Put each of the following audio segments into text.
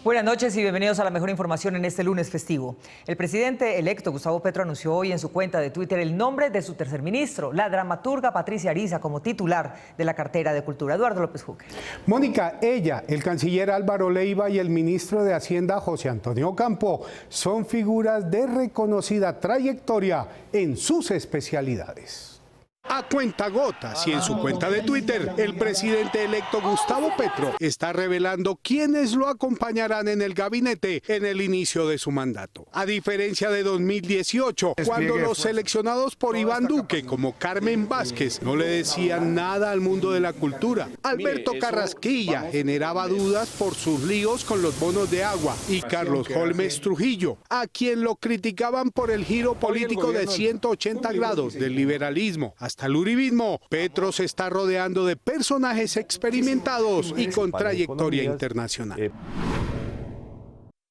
Buenas noches y bienvenidos a la mejor información en este lunes festivo. El presidente electo Gustavo Petro anunció hoy en su cuenta de Twitter el nombre de su tercer ministro, la dramaturga Patricia Ariza, como titular de la cartera de Cultura. Eduardo López Juque. Mónica, ella, el canciller Álvaro Leiva y el ministro de Hacienda José Antonio Campo son figuras de reconocida trayectoria en sus especialidades. A cuentagotas y en su cuenta de Twitter, el presidente electo Gustavo Petro está revelando quiénes lo acompañarán en el gabinete en el inicio de su mandato. A diferencia de 2018, cuando los seleccionados por Iván Duque, como Carmen Vázquez, no le decían nada al mundo de la cultura. Alberto Carrasquilla generaba dudas por sus líos con los bonos de agua y Carlos Holmes Trujillo, a quien lo criticaban por el giro político de 180 grados del liberalismo hasta el uribismo. Petro se está rodeando de personajes experimentados y con trayectoria internacional.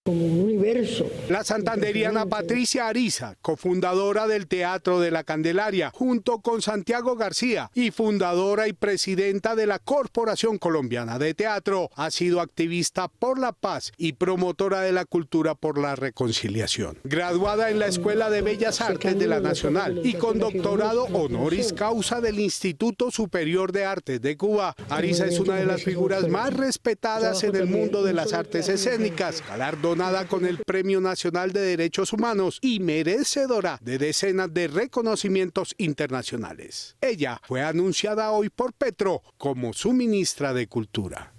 Como un universo. La santanderiana Patricia Ariza, cofundadora del Teatro de la Candelaria, junto con Santiago García, y fundadora y presidenta de la Corporación Colombiana de Teatro, ha sido activista por la paz y promotora de la cultura por la reconciliación. Graduada en la Escuela de Bellas Artes de la Nacional y con doctorado honoris causa del Instituto Superior de Artes de Cuba, Ariza es una de las figuras más respetadas en el mundo de las artes escénicas, galardonada con el Premio Nacional de Derechos Humanos y merecedora de decenas de reconocimientos internacionales. Ella fue anunciada hoy por Petro como su ministra de Cultura.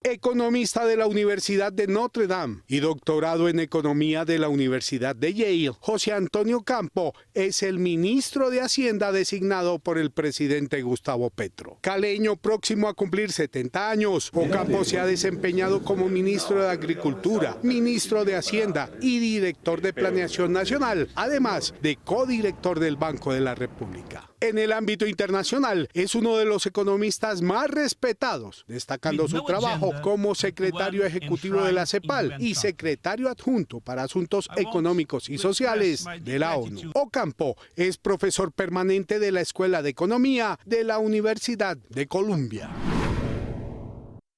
Economista de la Universidad de Notre Dame y doctorado en Economía de la Universidad de Yale, José Antonio Campo es el ministro de Hacienda designado por el presidente Gustavo Petro. Caleño próximo a cumplir 70 años, Ocampo se ha desempeñado como ministro de Agricultura, ministro de Hacienda y director de Planeación Nacional, además de codirector del Banco de la República. En el ámbito internacional, es uno de los economistas más respetados, destacando su trabajo como secretario ejecutivo de la CEPAL y secretario adjunto para asuntos económicos y sociales de la ONU. Ocampo es profesor permanente de la Escuela de Economía de la Universidad de Columbia.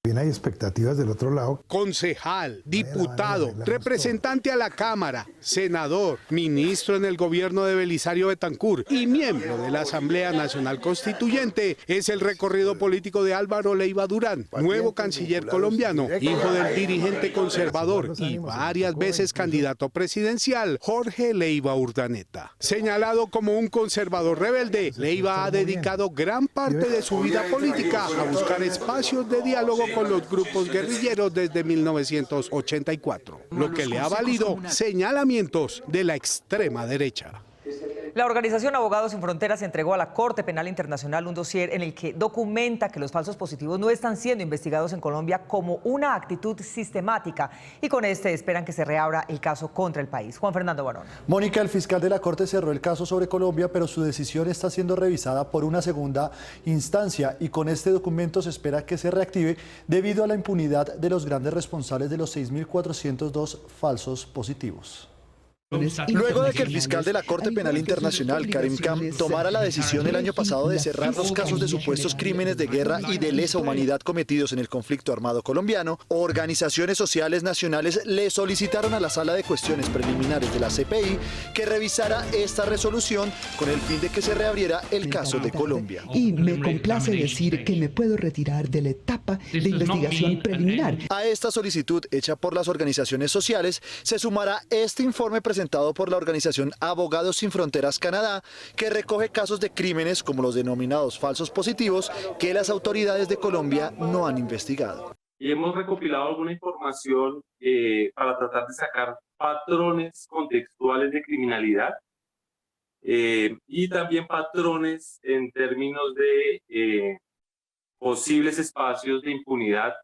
Bien, hay expectativas del otro lado. Concejal, diputado, representante a la Cámara, senador, ministro en el gobierno de Belisario Betancur y miembro de la Asamblea Nacional Constituyente. Es el recorrido político de Álvaro Leiva Durán, nuevo canciller colombiano, hijo del dirigente conservador y varias veces candidato presidencial, Jorge Leiva Urdaneta. Señalado como un conservador rebelde, Leiva ha dedicado gran parte de su vida política a buscar espacios de diálogo con los grupos guerrilleros desde 1984, lo que le ha valido señalamientos de la extrema derecha. La organización Abogados Sin Fronteras entregó a la Corte Penal Internacional un dossier en el que documenta que los falsos positivos no están siendo investigados en Colombia como una actitud sistemática y con este esperan que se reabra el caso contra el país. Juan Fernando Barón. Mónica, el fiscal de la Corte cerró el caso sobre Colombia, pero su decisión está siendo revisada por una segunda instancia y con este documento se espera que se reactive debido a la impunidad de los grandes responsables de los 6.402 falsos positivos. Luego de que el fiscal de la Corte Penal Internacional, Karim Khan, tomara la decisión el año pasado de cerrar los casos de supuestos crímenes de guerra y de lesa humanidad cometidos en el conflicto armado colombiano, organizaciones sociales nacionales le solicitaron a la Sala de Cuestiones Preliminares de la CPI que revisara esta resolución con el fin de que se reabriera el caso de Colombia. Y me complace decir que me puedo retirar de la etapa de investigación preliminar. A esta solicitud hecha por las organizaciones sociales se sumará este informe presentado por la organización Abogados Sin Fronteras Canadá, que recoge casos de crímenes como los denominados falsos positivos que las autoridades de Colombia no han investigado. Y hemos recopilado alguna información para tratar de sacar patrones contextuales de criminalidad y también patrones en términos de posibles espacios de impunidad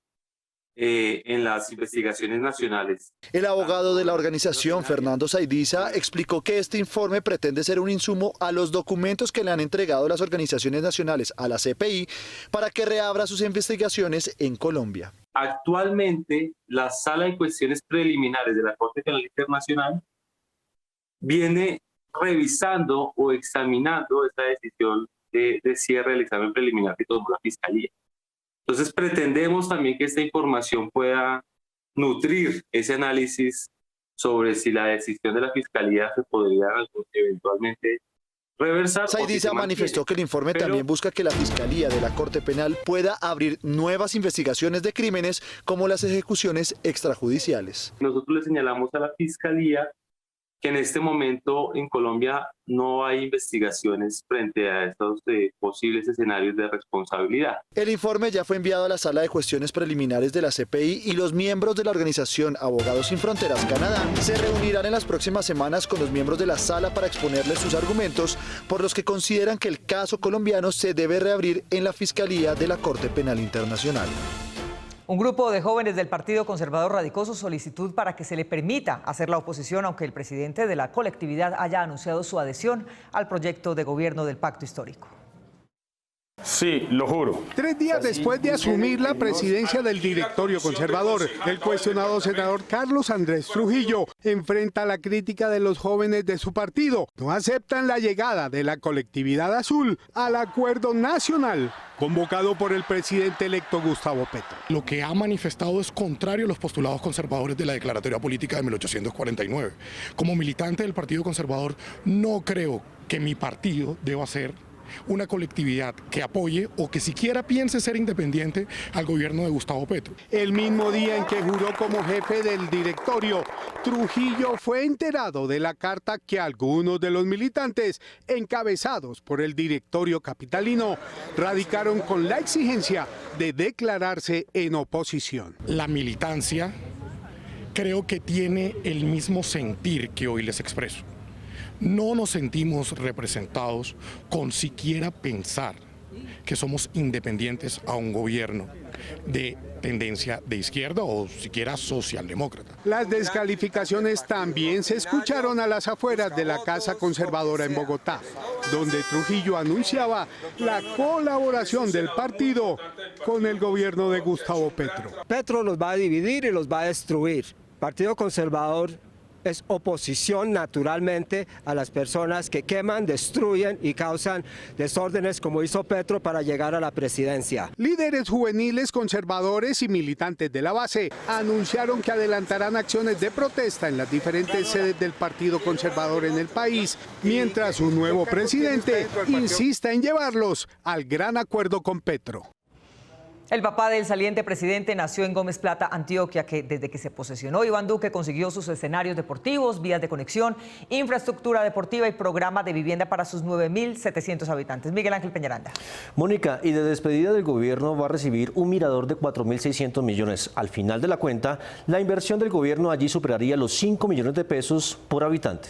en las investigaciones nacionales. El abogado de la organización, Fernando Saidiza, explicó que este informe pretende ser un insumo a los documentos que le han entregado las organizaciones nacionales a la CPI para que reabra sus investigaciones en Colombia. Actualmente, la Sala de Cuestiones Preliminares de la Corte Penal Internacional viene revisando o examinando esta decisión de cierre del examen preliminar que tomó la Fiscalía. Entonces pretendemos también que esta información pueda nutrir ese análisis sobre si la decisión de la Fiscalía se podría eventualmente reversar. Saidiza manifestó que el informe también busca que la Fiscalía de la Corte Penal pueda abrir nuevas investigaciones de crímenes como las ejecuciones extrajudiciales. Nosotros le señalamos a la Fiscalía que en este momento en Colombia no hay investigaciones frente a estos posibles escenarios de responsabilidad. El informe ya fue enviado a la Sala de Cuestiones Preliminares de la CPI y los miembros de la organización Abogados Sin Fronteras Canadá se reunirán en las próximas semanas con los miembros de la sala para exponerles sus argumentos por los que consideran que el caso colombiano se debe reabrir en la Fiscalía de la Corte Penal Internacional. Un grupo de jóvenes del Partido Conservador radicó su solicitud para que se le permita hacer la oposición, aunque el presidente de la colectividad haya anunciado su adhesión al proyecto de gobierno del Pacto Histórico. Sí, lo juro. 3 días después de asumir la presidencia del directorio conservador, el cuestionado senador Carlos Andrés Trujillo enfrenta la crítica de los jóvenes de su partido. No aceptan la llegada de la colectividad azul al acuerdo nacional convocado por el presidente electo Gustavo Petro. Lo que ha manifestado es contrario a los postulados conservadores de la declaratoria política de 1849. Como militante del Partido Conservador, no creo que mi partido deba ser una colectividad que apoye o que siquiera piense ser independiente al gobierno de Gustavo Petro. El mismo día en que juró como jefe del directorio, Trujillo fue enterado de la carta que algunos de los militantes, encabezados por el directorio capitalino, radicaron con la exigencia de declararse en oposición. La militancia creo que tiene el mismo sentir que hoy les expreso. No nos sentimos representados con siquiera pensar que somos independientes a un gobierno de tendencia de izquierda o siquiera socialdemócrata. Las descalificaciones también se escucharon a las afueras de la Casa Conservadora en Bogotá, donde Trujillo anunciaba la colaboración del partido con el gobierno de Gustavo Petro. Petro los va a dividir y los va a destruir. Partido Conservador es oposición naturalmente a las personas que queman, destruyen y causan desórdenes como hizo Petro para llegar a la presidencia. Líderes juveniles, conservadores y militantes de la base anunciaron que adelantarán acciones de protesta en las diferentes sedes del Partido Conservador en el país, mientras su nuevo presidente insista en llevarlos al gran acuerdo con Petro. El papá del saliente presidente nació en Gómez Plata, Antioquia, que desde que se posesionó Iván Duque consiguió sus escenarios deportivos, vías de conexión, infraestructura deportiva y programa de vivienda para sus 9.700 habitantes. Miguel Ángel Peñaranda. Mónica, y de despedida del gobierno va a recibir un mirador de 4.600 millones. Al final de la cuenta, la inversión del gobierno allí superaría los 5 millones de pesos por habitante.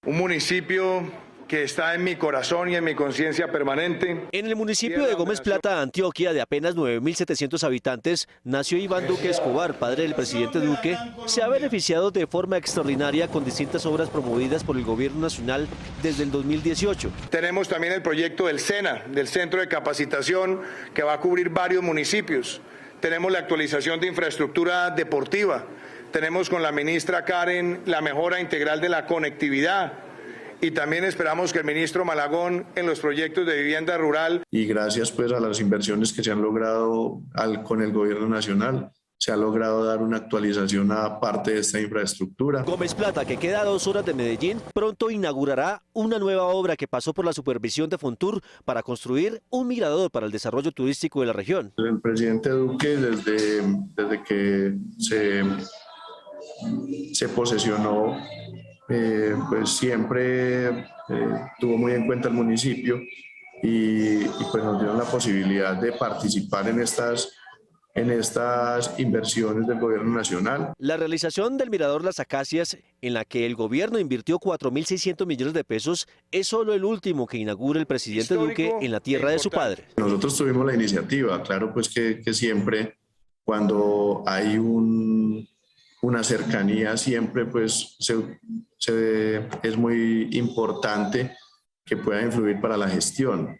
Un municipio que está en mi corazón y en mi conciencia permanente. En el municipio de Gómez Plata, Antioquia, de apenas 9.700 habitantes, nació Iván Duque Escobar, padre del presidente Duque. Se ha beneficiado de forma extraordinaria con distintas obras promovidas por el gobierno nacional desde el 2018. Tenemos también el proyecto del SENA, del Centro de Capacitación, que va a cubrir varios municipios. Tenemos la actualización de infraestructura deportiva. Tenemos con la ministra Karen la mejora integral de la conectividad. Y también esperamos que el ministro Malagón en los proyectos de vivienda rural. Y gracias pues a las inversiones que se han logrado con el gobierno nacional, se ha logrado dar una actualización a parte de esta infraestructura. Gómez Plata, que queda a 2 horas de Medellín, pronto inaugurará una nueva obra que pasó por la supervisión de Fontur para construir un mirador para el desarrollo turístico de la región. El presidente Duque, desde que se posesionó, pues siempre tuvo muy en cuenta el municipio y pues nos dieron la posibilidad de participar en estas inversiones del gobierno nacional. La realización del mirador Las Acacias, en la que el gobierno invirtió 4.600 millones de pesos, es solo el último que inaugura el presidente Duque en la tierra de su padre. Nosotros tuvimos la iniciativa, claro pues que siempre cuando hay una cercanía siempre pues es muy importante que pueda influir para la gestión.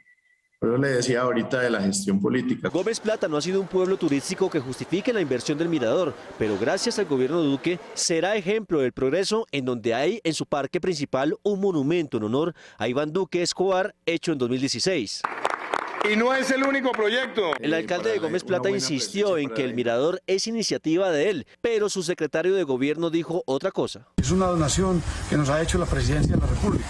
Yo le decía ahorita de la gestión política. Gómez Plata no ha sido un pueblo turístico que justifique la inversión del mirador, pero gracias al gobierno de Duque será ejemplo del progreso, en donde hay en su parque principal un monumento en honor a Iván Duque Escobar hecho en 2016. Y no es el único proyecto. El alcalde de Gómez Plata insistió en que el mirador es iniciativa de él, pero su secretario de gobierno dijo otra cosa. Es una donación que nos ha hecho la Presidencia de la República.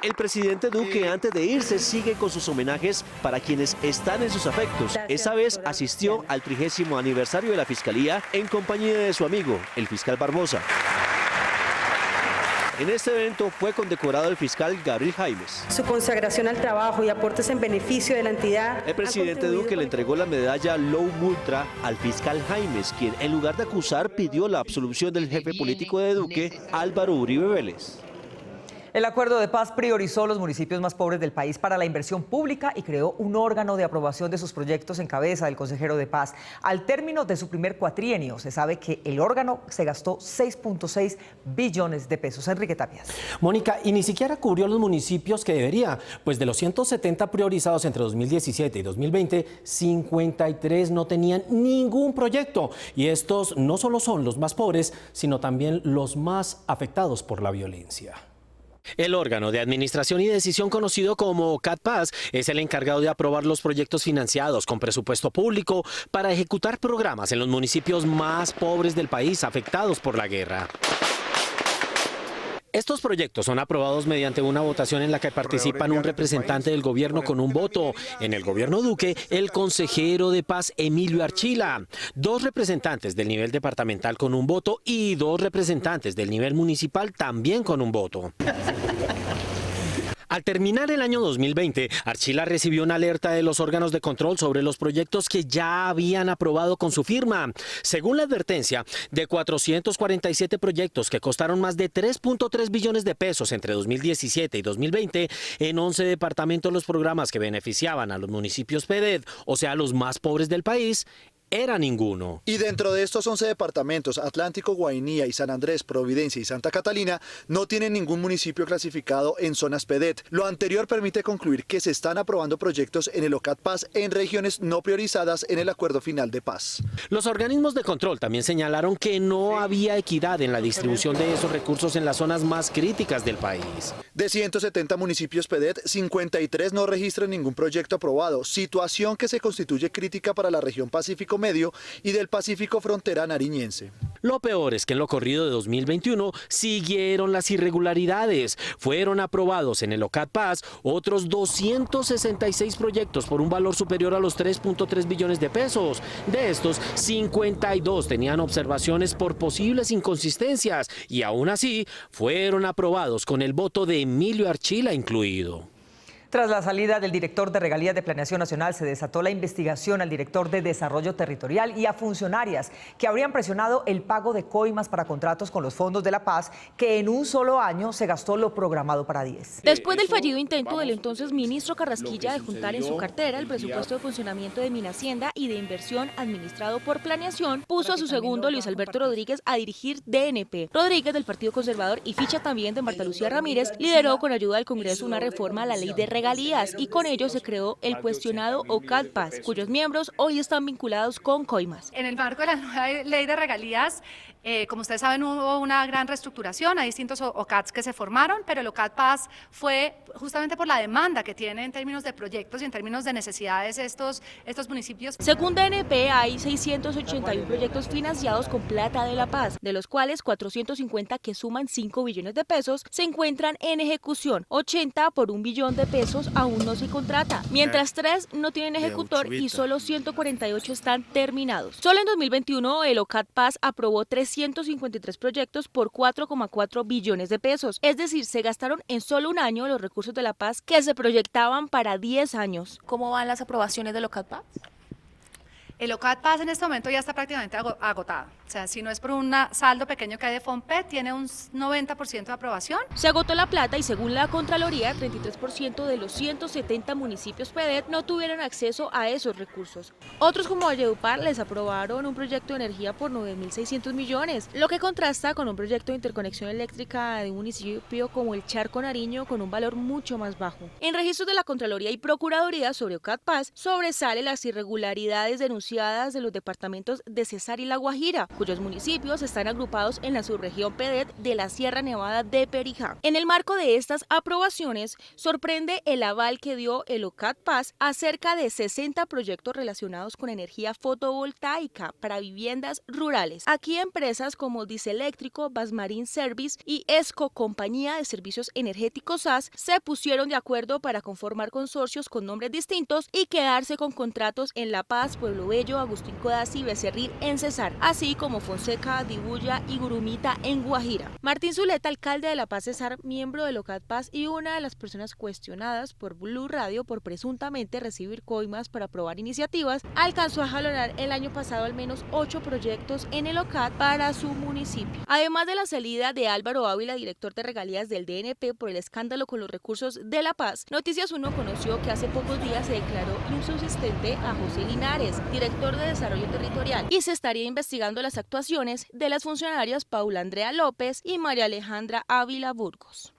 El presidente Duque, antes de irse, sigue con sus homenajes para quienes están en sus afectos. Esa vez asistió al 30º aniversario de la Fiscalía en compañía de su amigo, el fiscal Barbosa. En este evento fue condecorado el fiscal Gabriel Jaimes. Su consagración al trabajo y aportes en beneficio de la entidad. El presidente Duque le entregó la medalla Low Multra al fiscal Jaimes, quien en lugar de acusar pidió la absolución del jefe político de Duque, Álvaro Uribe Vélez. El acuerdo de paz priorizó los municipios más pobres del país para la inversión pública y creó un órgano de aprobación de sus proyectos en cabeza del consejero de paz. Al término de su primer cuatrienio, se sabe que el órgano se gastó 6.6 billones de pesos. Enrique Tapias. Mónica, y ni siquiera cubrió los municipios que debería, pues de los 170 priorizados entre 2017 y 2020, 53 no tenían ningún proyecto. Y estos no solo son los más pobres, sino también los más afectados por la violencia. El órgano de administración y decisión conocido como CADPAS es el encargado de aprobar los proyectos financiados con presupuesto público para ejecutar programas en los municipios más pobres del país afectados por la guerra. Estos proyectos son aprobados mediante una votación en la que participan un representante del gobierno con un voto. En el gobierno Duque, el consejero de paz Emilio Archila, 2 representantes del nivel departamental con un voto y 2 representantes del nivel municipal también con un voto. Al terminar el año 2020, Archila recibió una alerta de los órganos de control sobre los proyectos que ya habían aprobado con su firma. Según la advertencia, de 447 proyectos que costaron más de 3.3 billones de pesos entre 2017 y 2020, en 11 departamentos los programas que beneficiaban a los municipios PEDED, o sea, los más pobres del país, era ninguno. Y dentro de estos 11 departamentos, Atlántico, Guainía y San Andrés, Providencia y Santa Catalina, no tienen ningún municipio clasificado en zonas PEDET. Lo anterior permite concluir que se están aprobando proyectos en el OCAD Paz en regiones no priorizadas en el acuerdo final de paz. Los organismos de control también señalaron que no había equidad en la distribución de esos recursos en las zonas más críticas del país. De 170 municipios PEDET, 53 no registran ningún proyecto aprobado, situación que se constituye crítica para la región Pacífico Medio y del Pacífico Frontera Nariñense. Lo peor es que en lo corrido de 2021 siguieron las irregularidades. Fueron aprobados en el OCAD Paz otros 266 proyectos por un valor superior a los 3.3 billones de pesos. De estos, 52 tenían observaciones por posibles inconsistencias y aún así fueron aprobados con el voto de Emilio Archila incluido. Tras la salida del director de Regalías de Planeación Nacional, se desató la investigación al director de Desarrollo Territorial y a funcionarias que habrían presionado el pago de coimas para contratos con los fondos de la paz, que en un solo año se gastó lo programado para 10. Después del fallido intento del entonces ministro Carrasquilla de juntar en su cartera el presupuesto de funcionamiento de Minhacienda y de inversión administrado por Planeación, puso a su segundo, Luis Alberto Rodríguez, a dirigir DNP. Rodríguez, del Partido Conservador y ficha también de Marta Lucía Ramírez, lideró con ayuda del Congreso una reforma a la ley de regalías y con ello se creó el cuestionado OCAD Paz, cuyos miembros hoy están vinculados con coimas. En el marco de la nueva ley de regalías, como ustedes saben, hubo una gran reestructuración, hay distintos OCADs que se formaron, pero el OCAD Paz fue justamente por la demanda que tiene en términos de proyectos y en términos de necesidades estos municipios. Según DNP, hay 681 proyectos financiados con plata de la paz, de los cuales 450, que suman 5 billones de pesos, se encuentran en ejecución. 80 por 1 billón de pesos aún no se contrata, mientras 3 no tienen ejecutor y solo 148 están terminados. Solo en 2021 el OCAD Paz aprobó 353 proyectos por 4,4 billones de pesos, es decir, se gastaron en solo un año los recursos de la paz que se proyectaban para 10 años. ¿Cómo van las aprobaciones del OCAD Paz? El OCAD Paz en este momento ya está prácticamente agotado. O sea, si no es por un saldo pequeño que hay de FOMPET, tiene un 90% de aprobación. Se agotó la plata y según la Contraloría, 33% de los 170 municipios PEDET no tuvieron acceso a esos recursos. Otros, como Valledupar, les aprobaron un proyecto de energía por 9.600 millones, lo que contrasta con un proyecto de interconexión eléctrica de un municipio como el Charco Nariño con un valor mucho más bajo. En registros de la Contraloría y Procuraduría sobre OCAD Paz sobresale las irregularidades denunciadas asociadas de los departamentos de Cesar y La Guajira, cuyos municipios están agrupados en la subregión PEDET de la Sierra Nevada de Perijá. En el marco de estas aprobaciones, sorprende el aval que dio el OCAT Paz a cerca de 60 proyectos relacionados con energía fotovoltaica para viviendas rurales. Aquí empresas como Diseléctrico, Basmarin Service y ESCO, Compañía de Servicios Energéticos SAS, se pusieron de acuerdo para conformar consorcios con nombres distintos y quedarse con contratos en La Paz, Pueblo Bello, Agustín Codazzi y Becerril en Cesar, así como Fonseca, Dibuya y Gurumita en Guajira. Martín Zuleta, alcalde de La Paz Cesar, miembro de OCAT Paz y una de las personas cuestionadas por Blue Radio por presuntamente recibir coimas para aprobar iniciativas, alcanzó a jalonar el año pasado al menos 8 proyectos en el OCAT para su municipio. Además de la salida de Álvaro Ávila, director de regalías del DNP por el escándalo con los recursos de La Paz, Noticias 1 conoció que hace pocos días se declaró insubsistente a José Linares, director de Desarrollo Territorial, y se estaría investigando las actuaciones de las funcionarias Paula Andrea López y María Alejandra Ávila Burgos.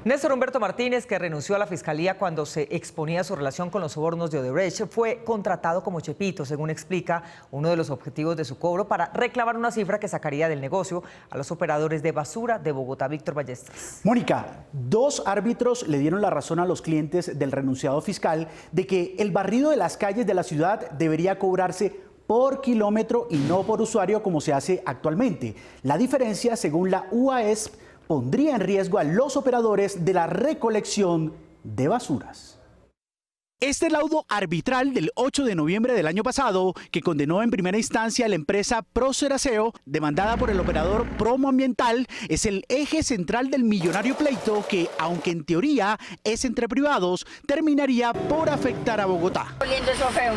Néstor Humberto Martínez, que renunció a la Fiscalía cuando se exponía su relación con los sobornos de Odebrecht, fue contratado como chepito, según explica uno de los objetivos de su cobro, para reclamar una cifra que sacaría del negocio a los operadores de basura de Bogotá. Víctor Ballestas. Mónica, 2 árbitros le dieron la razón a los clientes del renunciado fiscal de que el barrido de las calles de la ciudad debería cobrarse por kilómetro y no por usuario como se hace actualmente. La diferencia, según la UASP, pondría en riesgo a los operadores de la recolección de basuras. Este laudo arbitral del 8 de noviembre del año pasado, que condenó en primera instancia a la empresa Proceraceo, demandada por el operador Promoambiental, es el eje central del millonario pleito que, aunque en teoría es entre privados, terminaría por afectar a Bogotá.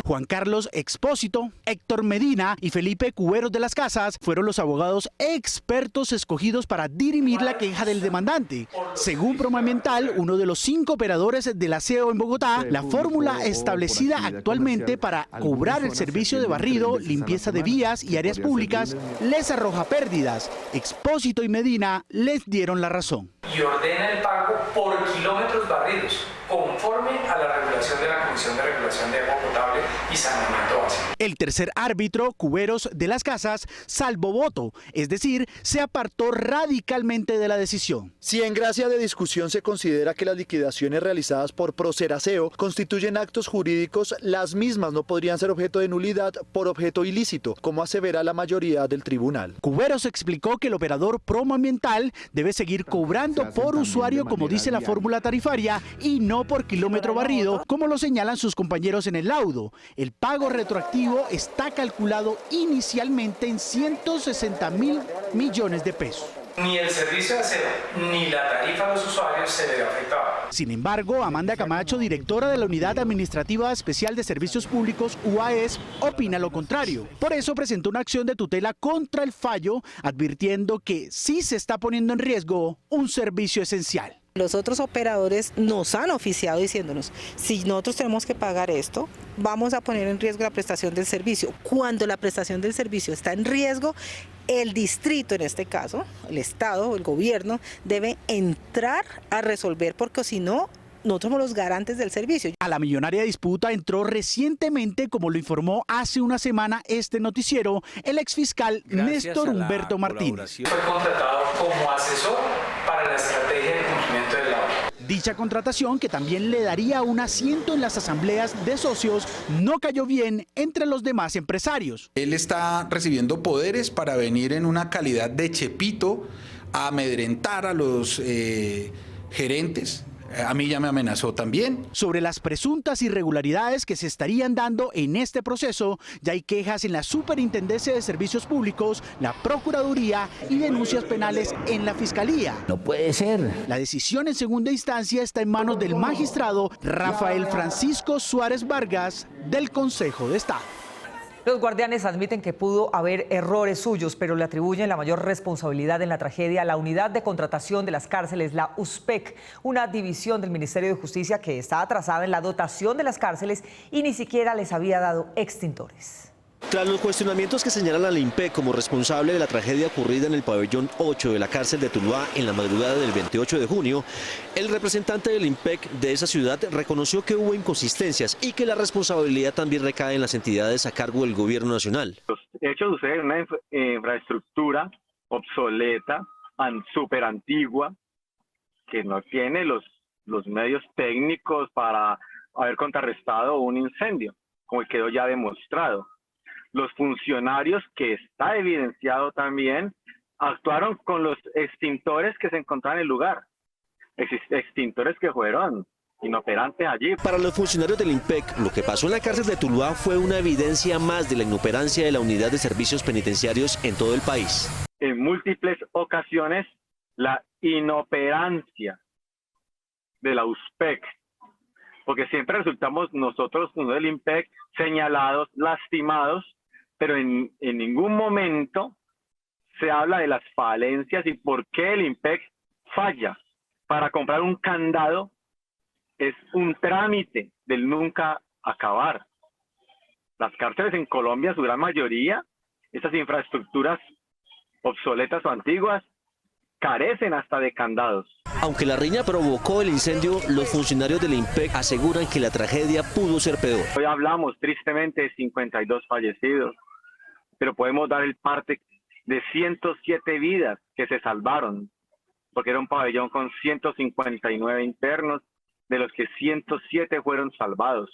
Juan Carlos Expósito, Héctor Medina y Felipe Cuberos de las Casas fueron los abogados expertos escogidos para dirimir la queja del demandante. Según Promoambiental, uno de los 5 operadores del aseo en Bogotá, la fórmula establecida actualmente para cobrar el servicio de barrido, limpieza de vías y áreas públicas les arroja pérdidas. Expósito y Medina les dieron la razón. Y ordena el pago por kilómetros barridos, conforme a la regulación de la Comisión de Regulación de Agua Potable y Saneamiento Básico. El tercer árbitro, Cuberos de las Casas, salvó voto, es decir, se apartó radicalmente de la decisión. Si en gracia de discusión se considera que las liquidaciones realizadas por Proceraceo constituyen actos jurídicos, las mismas no podrían ser objeto de nulidad por objeto ilícito, como asevera la mayoría del tribunal. Cuberos explicó que el operador Promoambiental debe seguir cobrando por usuario, como dice la fórmula tarifaria, y no por kilómetro barrido, como lo señalan sus compañeros en el laudo. El pago retroactivo está calculado inicialmente en 160.000 millones de pesos. Ni el servicio de aseo ni la tarifa a los usuarios se ve afectada. Sin embargo, Amanda Camacho, directora de la Unidad Administrativa Especial de Servicios Públicos, UASP, opina lo contrario. Por eso presentó una acción de tutela contra el fallo, advirtiendo que sí se está poniendo en riesgo un servicio esencial. Los otros operadores nos han oficiado diciéndonos, si nosotros tenemos que pagar esto, vamos a poner en riesgo la prestación del servicio. Cuando la prestación del servicio está en riesgo, el distrito, en este caso, el Estado, el gobierno, debe entrar a resolver, porque si no, nosotros somos los garantes del servicio. A la millonaria disputa entró recientemente, como lo informó hace una semana este noticiero, el exfiscal Néstor Humberto Martínez. Fue contratado como asesor para la estrategia de cumplimiento del laudo. Dicha contratación, que también le daría un asiento en las asambleas de socios, no cayó bien entre los demás empresarios. Él está recibiendo poderes para venir en una calidad de chepito a amedrentar a los gerentes. A mí ya me amenazó también. Sobre las presuntas irregularidades que se estarían dando en este proceso, ya hay quejas en la Superintendencia de Servicios Públicos, la Procuraduría y denuncias penales en la Fiscalía. No puede ser. La decisión en segunda instancia está en manos del magistrado Rafael Francisco Suárez Vargas del Consejo de Estado. Los guardianes admiten que pudo haber errores suyos, pero le atribuyen la mayor responsabilidad en la tragedia a la Unidad de Contratación de las Cárceles, la USPEC, una división del Ministerio de Justicia que está atrasada en la dotación de las cárceles y ni siquiera les había dado extintores. Tras los cuestionamientos que señalan al INPEC como responsable de la tragedia ocurrida en el pabellón 8 de la cárcel de Tuluá en la madrugada del 28 de junio, el representante del INPEC de esa ciudad reconoció que hubo inconsistencias y que la responsabilidad también recae en las entidades a cargo del gobierno nacional. Los hechos suceden en una infraestructura obsoleta, súper antigua, que no tiene los medios técnicos para haber contrarrestado un incendio, como quedó ya demostrado. Los funcionarios, que está evidenciado también, actuaron con los extintores que se encontraban en el lugar, extintores que fueron inoperantes allí. Para los funcionarios del INPEC, lo que pasó en la cárcel de Tuluá fue una evidencia más de la inoperancia de la Unidad de Servicios Penitenciarios en todo el país. En múltiples ocasiones, la inoperancia de la USPEC, porque siempre resultamos nosotros, del INPEC, señalados, lastimados, pero en ningún momento se habla de las falencias y por qué el INPEC falla. Para comprar un candado es un trámite del nunca acabar. Las cárceles en Colombia, su gran mayoría, esas infraestructuras obsoletas o antiguas, carecen hasta de candados. Aunque la riña provocó el incendio, los funcionarios del INPEC aseguran que la tragedia pudo ser peor. Hoy hablamos tristemente de 52 fallecidos, pero podemos dar el parte de 107 vidas que se salvaron, porque era un pabellón con 159 internos, de los que 107 fueron salvados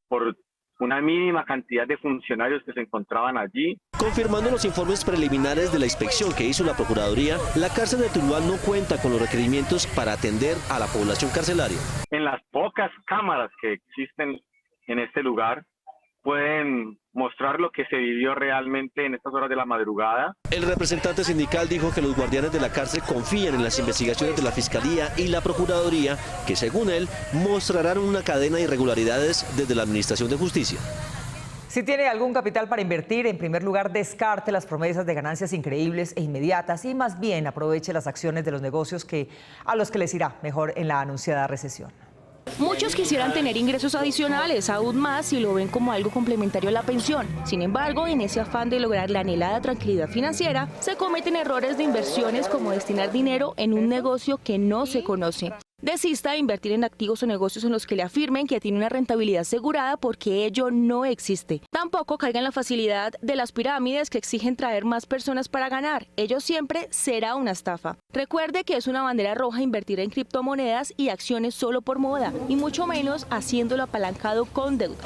por una mínima cantidad de funcionarios que se encontraban allí. Confirmando los informes preliminares de la inspección que hizo la Procuraduría, la cárcel de Tuluá no cuenta con los requerimientos para atender a la población carcelaria. En las pocas cámaras que existen en este lugar, pueden mostrar lo que se vivió realmente en estas horas de la madrugada. El representante sindical dijo que los guardianes de la cárcel confían en las investigaciones de la Fiscalía y la Procuraduría, que según él mostrarán una cadena de irregularidades desde la Administración de Justicia. Si tiene algún capital para invertir, en primer lugar descarte las promesas de ganancias increíbles e inmediatas y más bien aproveche las acciones de los negocios a los que les irá mejor en la anunciada recesión. Muchos quisieran tener ingresos adicionales, aún más si lo ven como algo complementario a la pensión. Sin embargo, en ese afán de lograr la anhelada tranquilidad financiera, se cometen errores de inversiones como destinar dinero en un negocio que no se conoce. Desista de invertir en activos o negocios en los que le afirmen que tiene una rentabilidad asegurada porque ello no existe. Tampoco caiga en la facilidad de las pirámides que exigen traer más personas para ganar. Ello siempre será una estafa. Recuerde que es una bandera roja invertir en criptomonedas y acciones solo por moda, y mucho menos haciéndolo apalancado con deuda.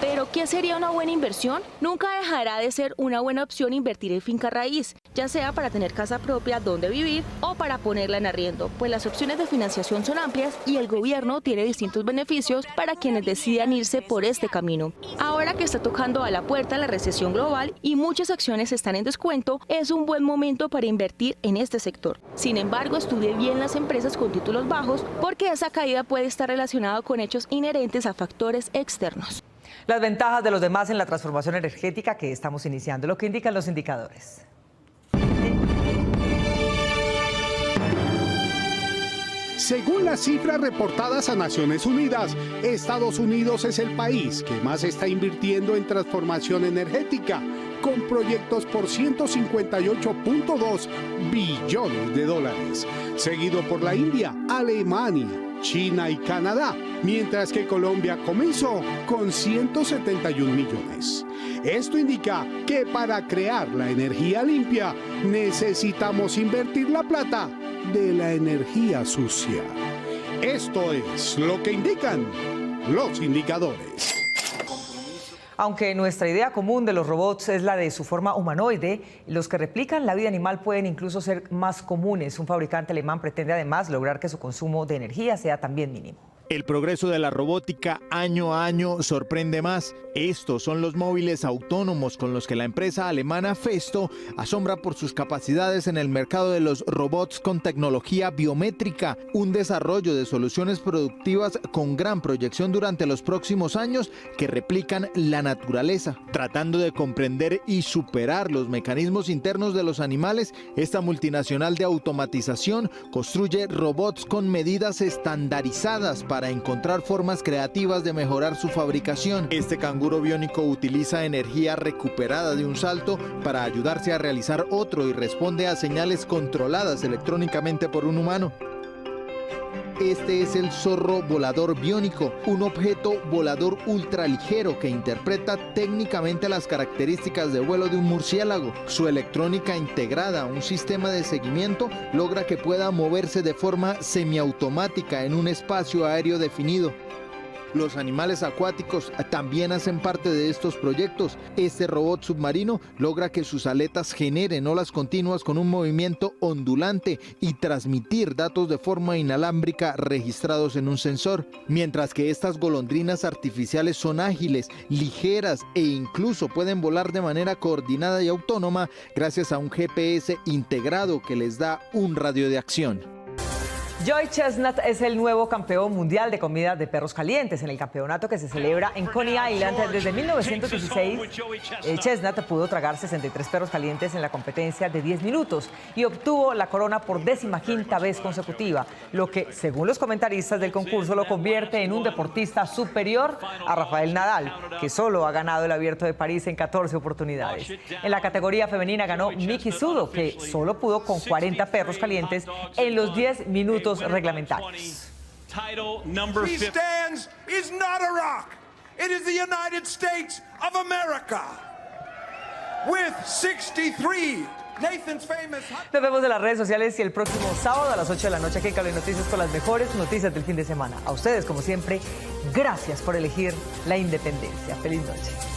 ¿Pero qué sería una buena inversión? Nunca dejará de ser una buena opción invertir en finca raíz, ya sea para tener casa propia donde vivir o para ponerla en arriendo, pues las opciones de financiación son amplias y el gobierno tiene distintos beneficios para quienes decidan irse por este camino. Ahora que está tocando a la puerta la recesión global y muchas acciones están en descuento, es un buen momento para invertir en este sector. Sin embargo, estudie bien las empresas con títulos bajos porque esa caída puede estar relacionada con hechos inherentes a factores externos. Las ventajas de los demás en la transformación energética que estamos iniciando, lo que indican los indicadores. Según las cifras reportadas a Naciones Unidas, Estados Unidos es el país que más está invirtiendo en transformación energética, con proyectos por 158.2 billones de dólares, seguido por la India, Alemania, China y Canadá, mientras que Colombia comenzó con 171 millones. Esto indica que para crear la energía limpia necesitamos invertir la plata de la energía sucia. Esto es lo que indican los indicadores. Aunque nuestra idea común de los robots es la de su forma humanoide, los que replican la vida animal pueden incluso ser más comunes. Un fabricante alemán pretende además lograr que su consumo de energía sea también mínimo. El progreso de la robótica año a año sorprende más. Estos son los móviles autónomos con los que la empresa alemana Festo asombra por sus capacidades en el mercado de los robots con tecnología biométrica, un desarrollo de soluciones productivas con gran proyección durante los próximos años que replican la naturaleza. Tratando de comprender y superar los mecanismos internos de los animales, esta multinacional de automatización construye robots con medidas estandarizadas para para encontrar formas creativas de mejorar su fabricación. Este canguro biónico utiliza energía recuperada de un salto para ayudarse a realizar otro y responde a señales controladas electrónicamente por un humano. Este es el zorro volador biónico, un objeto volador ultraligero que interpreta técnicamente las características de vuelo de un murciélago. Su electrónica integrada a un sistema de seguimiento logra que pueda moverse de forma semiautomática en un espacio aéreo definido. Los animales acuáticos también hacen parte de estos proyectos. Este robot submarino logra que sus aletas generen olas continuas con un movimiento ondulante y transmitir datos de forma inalámbrica registrados en un sensor. Mientras que estas golondrinas artificiales son ágiles, ligeras e incluso pueden volar de manera coordinada y autónoma gracias a un GPS integrado que les da un radio de acción. Joey Chestnut es el nuevo campeón mundial de comida de perros calientes en el campeonato que se celebra en Coney Island desde 1916. Chestnut pudo tragar 63 perros calientes en la competencia de 10 minutos y obtuvo la corona por 15ª vez consecutiva, lo que, según los comentaristas del concurso, lo convierte en un deportista superior a Rafael Nadal, que solo ha ganado el Abierto de París en 14 oportunidades. En la categoría femenina ganó Miki Sudo, que solo pudo con 40 perros calientes en los 10 minutos reglamentarios. He stands is not Iraq. It is the United States of America. With 63 Nathan's famous. Nos vemos en las redes sociales y el próximo sábado a las 8 de la noche aquí en Cable Noticias con las mejores noticias del fin de semana. A ustedes, como siempre, gracias por elegir la independencia. Feliz noche.